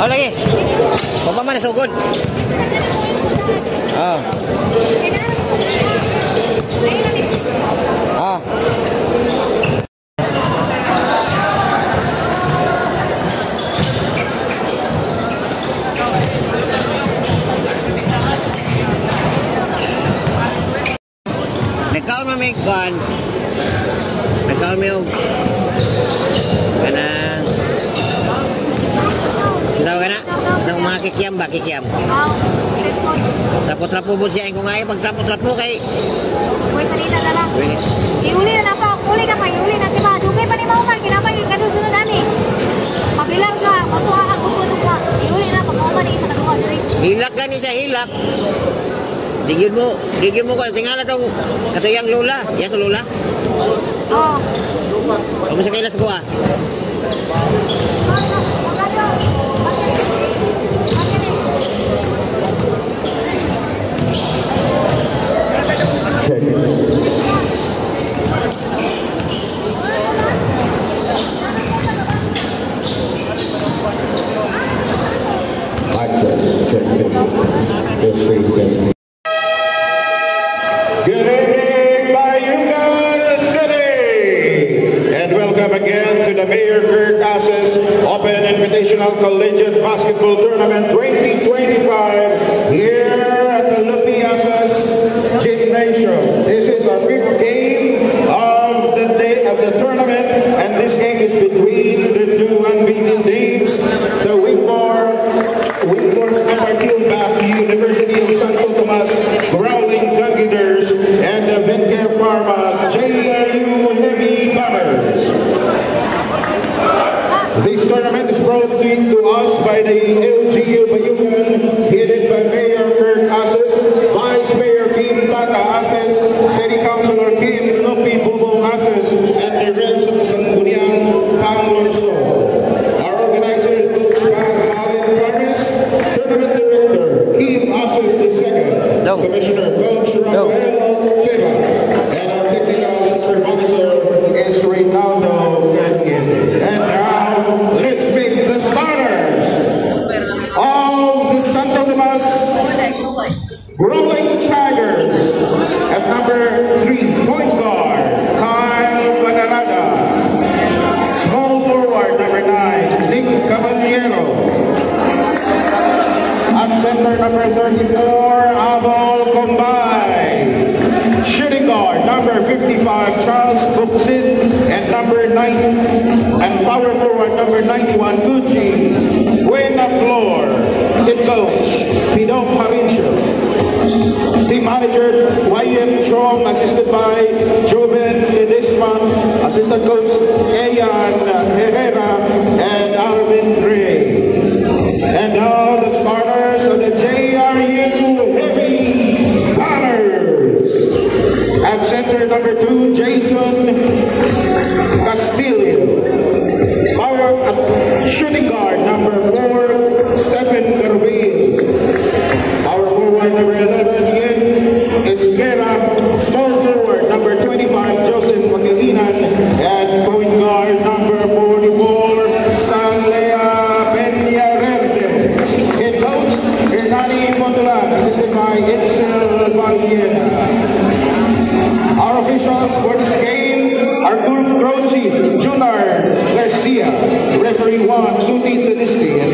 Oh, lagi. Bapa mana sugod? Ah. Ah. Nagkaon mo may kan. Nagkaon mo yung kanang sinaw ka na? Nang mga kikiam ba? Kikiam? Trapo-trapo po siya kung ayaw pag-trapo-trapo kay uy, salita na lang. Iuli na na pa. Uli ka pa. Iuli na si Ma. Dugay pa ni Maumar. Kinapay yung kadusunod ani. Pabilar ka. Matuwa ka. Kutunod ka. Iuli na. Pag-Maumar ni isa kaduwa. Hilak ka ni sa hilak. Digyan mo ko. Tingala itong katuyang lola. Yan ito lola? Oo. Kamusta kayo sa buha? Check it. Check it. Good evening, Bayugan City, and welcome again to the Mayor Kirk Ases Open Invitational Collegiate Basketball Tournament 2025 here at the Lupi Ases Gymnasium. This is our 5th game of the day of the tournament, and this game is between the two unbeaten teams, the Wingbor's Upper Back University of Santo Tomas Growling Tigers and the Vincare Pharma JRU Heavy Bombers. This tournament is brought to us by the LGU Bayugan, headed by Mayor Kirk Ases, Vice Mayor Kim Tata Ases, City Councilor Kim Lupi Bubong Ases, and the rest of the Sangguniang Panglonso. Our organizers, Coach Alan Carmes, Tournament Director Kim Ases II, Commissioner Coach Rafael Feba, and our technical supervisor is Rinaldo Caniente. And now, let's pick the starters of the Santo Tomas Growling Tigers. At number 3, point guard, Kyle Padarada. Small forward, number 9, Nick Caballero. At center, number 34, Abel Combay. Shooting guard, number 55, Charles Buxin, and number 9, and power forward, number 91, Gucci. Buena Flor. Head coach, Pidong Parincio. Team manager, YM Chong, assisted by Joven Ledesma, assistant coach, Ayan Herrera, and Alvin Gray. And now the starters of the JRU Heavy Bombers. At center, number 2, Jason Castillo. Power shooting guard, number 4, Stephen Garvey. Power forward, number 11, Ian Esquera. Small forward, number 25, Joseph Pangilinan. And point guard, number 44, Sanlea Peñarerde. Head coach, Hernani Mondolan, assisted by Edsel Valdiena. Our officials for this game are Group Crew Chief Junar Garcia, Referee 1, Tuti Sinisti, and